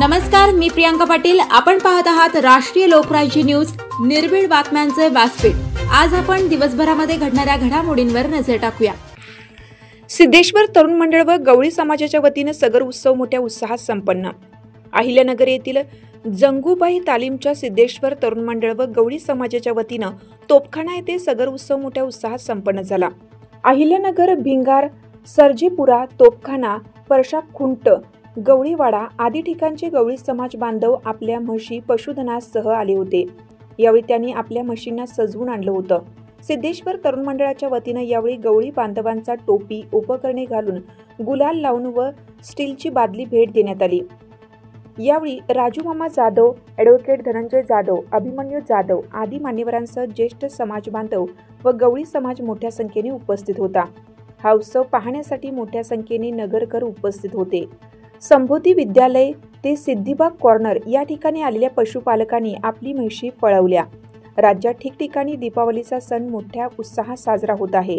नमस्कार, मी प्रियांका पाटील। आपण पाहत आहात राष्ट्रीय लोकराज्य न्यूज, निर्भीड बातम्यांचे व्यासपीठ। आज आपण दिवसभरामध्ये घडणाऱ्या घडामोडींवर नजर टाकूया। सिद्धेश्वर तरुण मंडळ व गवळी समाजाच्या वतीने सगर उत्सव मोठ्या उत्साहात संपन्न। अहिल्यानगर येथील जंगूबाई तालीमच्या सिद्धेश्वर तरुण मंडळ व गवळी समाजाच्या वतीने तोपखाना येथे सगर उत्सव मोठ्या उत्साहात संपन्न झाला। अहिल्यानगर, भिंगार, सरजेपुरा, तोपखाना, परशा खुंट, गवळीवाडा आदी ठिकाणचे गवळी समाज बांधव आपल्या म्हशी पशुधनासह आले होते। यावेळी त्यांनी आपल्या म्हशींना सजवून आणलं होतं। सिद्धेश्वर तरुण मंडळाच्या वतीने यावेळी गवळी बांधवांचा टोपी, उपकरणे घालून गुलाल लावून व स्टीलची बादली भेट देण्यात आली। यावेळी राजू मामा जाधव, ॲडव्होकेट धनंजय जाधव, अभिमन्यू जाधव आदी मान्यवरांसह ज्येष्ठ समाज बांधव व गवळी समाज मोठ्या संख्येने उपस्थित होता। हा उत्सव पाहण्यासाठी मोठ्या संख्येने नगरकर उपस्थित होते। संबोधी विद्यालय ते सिद्धिबाग कॉर्नर या ठिकाणी आलेल्या पशुपालकांनी आपली म्हशी पळवल्या। राज्यात ठिकठिकाणी दीपावलीचा सण मोठ्या उत्साहात साजरा होत आहे।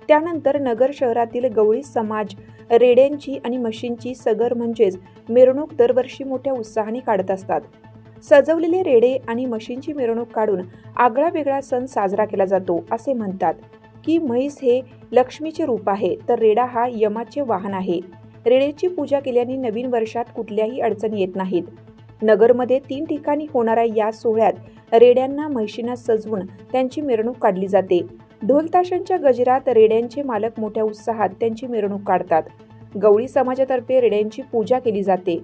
त्यानंतर नगर शहरातील गवळी समाज रेड्यांची आणि म्हशींची सगर म्हणजेच मिरवणूक दरवर्षी मोठ्या उत्साहाने काढत असतात। सजवलेले रेडे आणि म्हशींची मिरवणूक काढून आगळा वेगळा सण साजरा केला जातो। असे म्हणतात की म्हैस हे लक्ष्मीचे रूप आहे, तर रेडा हा यमाचे वाहन आहे। रेडेची पूजा केल्याने नवीन वर्षात कुठल्याही अडचणी येत नाहीत। नगरमध्ये 3 ठिकाणी होणाऱ्या या सोहळ्यात रेड्यांना म्हशींना सजवून त्यांची मिरवणूक काढली जाते। ढोल ताशांच्या गजरात रेड्यांचे मालक मोठ्या उत्साहात त्यांची मिरवणूक काढतात। गवळी समाजातर्फे रेड्यांची पूजा केली जाते।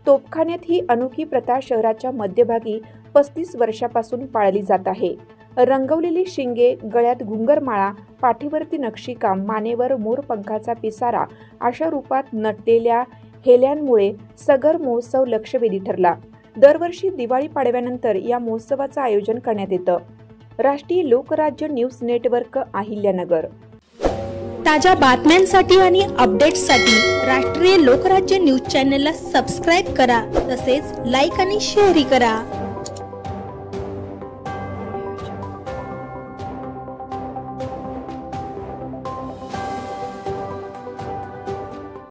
तोपखान्यात ही अनोखी प्रथा शहराच्या मध्यभागी 35 वर्षापासून पाळली जात आहे। रंगवलेली शिंगे, गळ्यात घुंगरमाळा, पाठीवरती नक्षीकाम, मानेवर मोरपंखाचा पिसारा अशा रूपात नटलेल्या हेल्यांमुळे सगर महोत्सव लक्षवेधी ठरला। दरवर्षी दिवाळी पाडव्यानंतर या महोत्सवाचं आयोजन करण्यात येतं। राष्ट्रीय लोकराज्य न्यूज नेटवर्क, अहिल्यानगर। ताज्या बातम्यांसाठी आणि अपडेट्ससाठी राष्ट्रीय लोकराज्य न्यूज चॅनलला सबस्क्राईब करा, तसेच लाईक आणि शेअर करा।